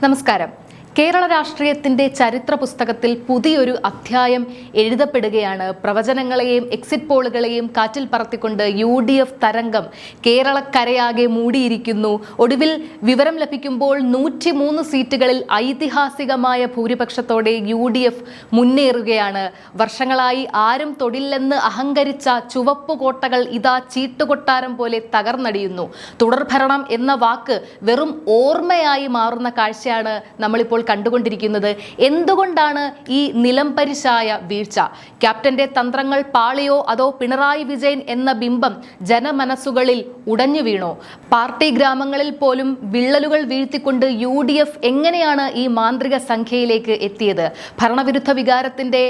നമസ്കാരം. കേരള രാഷ്ട്രീയത്തിന്റെ ചരിത്ര പുസ്തകത്തിൽ പുതിയൊരു അധ്യായം എഴുതപ്പെടുകയാണ്. പ്രവചനങ്ങളെയും എക്സിറ്റ് പോളുകളെയും കാറ്റിൽ പറത്തിക്കൊണ്ട് UDF തരംഗം കേരളക്കരയാകെ മൂടിയിരിക്കുന്നു. ഒടുവിൽ വിവരം ലഭിക്കുമ്പോൾ 103 സീറ്റുകളിൽ ഐതിഹാസികമായ ഭൂരിപക്ഷത്തോടെ UDF മുന്നേറുകയാണ്. വർഷങ്ങളായി ആരും തൊടില്ലെന്ന് അഹങ്കരിച്ച ചുവപ്പ് കോട്ടകൾ ഇതാ ചീട്ടുകൊട്ടാരം പോലെ തകർന്നടിയുന്നു. തുടർഭരണം എന്ന വാക്ക് വെറും ഓർമ്മയായി മാറുന്ന കാഴ്ചയാണ് നമ്മളിപ്പോൾ കണ്ടുകൊണ്ടിരിക്കുന്നത്. എന്തുകൊണ്ടാണ് ഈ നിലംപരിശായ വീഴ്ച? ക്യാപ്റ്റന്റെ തന്ത്രങ്ങൾ പാളിയോ അതോ പിണറായി വിജയൻ എന്ന ബിംബം ജനമനസ്സുകളിൽ ഉടഞ്ഞു വീണോ? പാർട്ടി ഗ്രാമങ്ങളിൽ പോലും വിള്ളലുകൾ വീഴ്ത്തിക്കൊണ്ട് UDF എങ്ങനെയാണ് ഈ മാന്ത്രിക സംഖ്യയിലേക്ക് എത്തിയത്? ഭരണവിരുദ്ധ വികാരത്തിന്റെ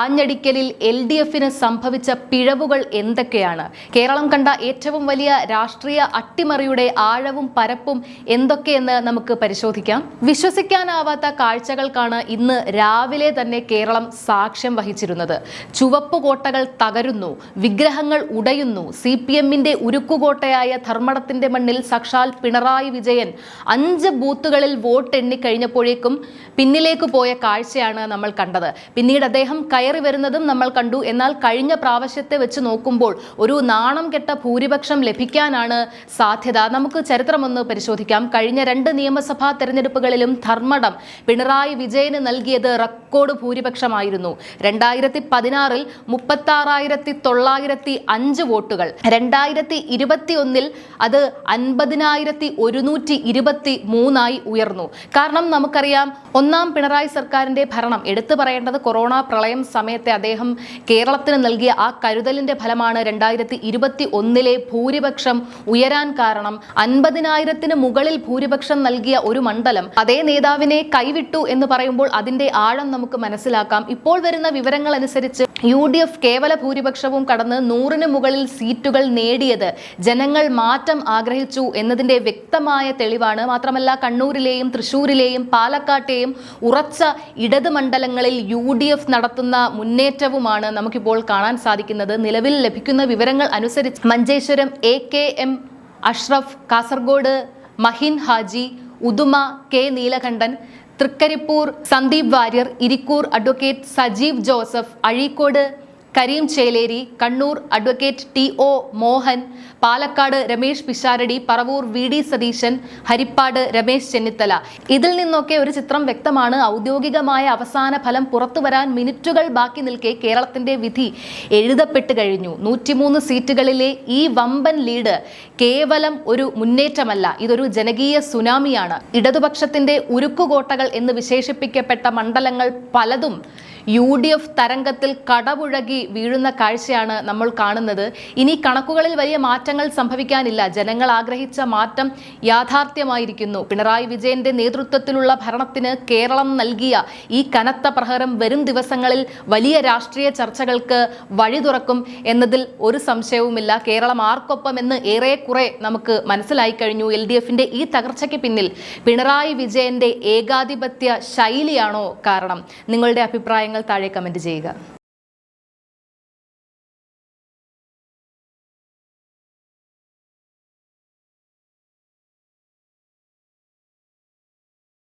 ആഞ്ഞടിക്കലിൽ LDFന് സംഭവിച്ച പിഴവുകൾ എന്തൊക്കെയാണ്? കേരളം കണ്ട ഏറ്റവും വലിയ രാഷ്ട്രീയ അട്ടിമറിയുടെ ആഴവും പരപ്പും എന്തൊക്കെയെന്ന് നമുക്ക് പരിശോധിക്കാം. വിശ്വസിക്കാനാവാത്ത കാഴ്ചകൾക്കാണ് ഇന്ന് രാവിലെ തന്നെ കേരളം സാക്ഷ്യം വഹിച്ചിരുന്നത്. ചുവപ്പ് കോട്ടകൾ തകരുന്നു, വിഗ്രഹങ്ങൾ ഉടയുന്നു. CPMന്റെ ഉരുക്കുകോട്ടയായ ധർമ്മടത്തിന്റെ മണ്ണിൽ സാക്ഷാൽ പിണറായി വിജയൻ 5 ബൂത്തുകളിൽ വോട്ട് എണ്ണിക്കഴിഞ്ഞപ്പോഴേക്കും പിന്നിലേക്ക് പോയ കാഴ്ചയാണ് നമ്മൾ കണ്ടത്. പിന്നീട് അദ്ദേഹം കയറി വരുന്നതും നമ്മൾ കണ്ടു. എന്നാൽ കഴിഞ്ഞ പ്രാവശ്യത്തെ വെച്ച് നോക്കുമ്പോൾ ഒരു നാണം കെട്ട ഭൂരിപക്ഷം ലഭിക്കാനാണ് സാധ്യത. നമുക്ക് ചരിത്രമൊന്ന് പരിശോധിക്കാം. കഴിഞ്ഞ 2 നിയമസഭാ തെരഞ്ഞെടുപ്പുകളിലും ധർമ്മടം പിണറായി വിജയന് നൽകിയത് റെക്കോർഡ് ഭൂരിപക്ഷമായിരുന്നു. 2016 36,905 വോട്ടുകൾ, 2021 അത് 50,123 ഉയർന്നു. കാരണം നമുക്കറിയാം, ഒന്നാം പിണറായി സർക്കാരിന്റെ ഭരണം, എടുത്തു പറയേണ്ടത് കൊറോണ പ്രളയം സമയത്തെ അദ്ദേഹം കേരളത്തിന് നൽകിയ ആ കരുതലിന്റെ ഫലമാണ് 2021 ഭൂരിപക്ഷം ഉയരാൻ കാരണം. 50,000-ന് മുകളിൽ ഭൂരിപക്ഷം നൽകിയ ഒരു മണ്ഡലം അതേ നേതാവിനെ കൈവിട്ടു എന്ന് പറയുമ്പോൾ അതിന്റെ ആഴം നമുക്ക് മനസ്സിലാക്കാം. ഇപ്പോൾ വരുന്ന വിവരങ്ങൾ അനുസരിച്ച് UDF കേവല ഭൂരിപക്ഷവും കടന്ന് 100-ന് മുകളിൽ സീറ്റുകൾ നേടിയത് ജനങ്ങൾ മാറ്റം ആഗ്രഹിച്ചു എന്നതിന്റെ വ്യക്തമായ തെളിവാണ്. മാത്രമല്ല, കണ്ണൂരിലെയും തൃശ്ശൂരിലെയും പാലക്കാട്ടെയും ഉറച്ച ഇടത് മണ്ഡലങ്ങളിൽ UDF നടത്തുന്ന മുന്നേറ്റവുമാണ് നമുക്കിപ്പോൾ കാണാൻ സാധിക്കുന്നത്. നിലവിൽ ലഭിക്കുന്ന വിവരങ്ങൾ അനുസരിച്ച് Manjeshwaram AKM Ashraf, Kasaragod Mahin Haji, Uduma K Neelakandan, Thrikaripur Sandeep Warrier, Irikkur advocate Sajeev Joseph, Azhikode Kareem Cheleri, Kannur advocate TO Mohan, Palakkad Ramesh Pisharody, Paravur VD Satheesan, Haripad Ramesh Chennithala. ഇതിൽ നിന്നൊക്കെ ഒരു ചിത്രം വ്യക്തമാണ്. ഔദ്യോഗികമായ അവസാന ഫലം പുറത്തു വരാൻ മിനിറ്റുകൾ ബാക്കി നിൽക്കെ കേരളത്തിന്റെ വിധി എഴുതപ്പെട്ട് കഴിഞ്ഞു. 103 സീറ്റുകളിലെ ഈ വമ്പൻ ലീഡ് കേവലം ഒരു മുന്നേറ്റമല്ല, ഇതൊരു ജനകീയ സുനാമിയാണ്. ഇടതുപക്ഷത്തിന്റെ ഉരുക്കുകോട്ടകൾ എന്ന് വിശേഷിപ്പിക്കപ്പെട്ട മണ്ഡലങ്ങൾ പലതും UDF തരംഗത്തിൽ കടപുഴകി വീഴുന്ന കാഴ്ചയാണ് നമ്മൾ കാണുന്നത്. ഇനി കണക്കുകളിൽ വലിയ മാറ്റങ്ങൾ സംഭവിക്കാനില്ല. ജനങ്ങൾ ആഗ്രഹിച്ച മാറ്റം യാഥാർത്ഥ്യമായിരിക്കുന്നു. പിണറായി വിജയന്റെ നേതൃത്വത്തിലുള്ള ഭരണത്തിന് കേരളം നൽകിയ ഈ കനത്ത പ്രഹരം വരും ദിവസങ്ങളിൽ വലിയ രാഷ്ട്രീയ ചർച്ചകൾക്ക് വഴി തുറക്കും എന്നതിൽ ഒരു സംശയവുമില്ല. കേരളം ആർക്കൊപ്പം എന്ന് ഏറെക്കുറെ നമുക്ക് മനസ്സിലായി കഴിഞ്ഞു. LDFന്റെ ഈ തകർച്ചയ്ക്ക് പിന്നിൽ പിണറായി വിജയന്റെ ഏകാധിപത്യ ശൈലിയാണോ കാരണം? നിങ്ങളുടെ അഭിപ്രായങ്ങൾ താഴെ കമന്റ് ചെയ്യുക.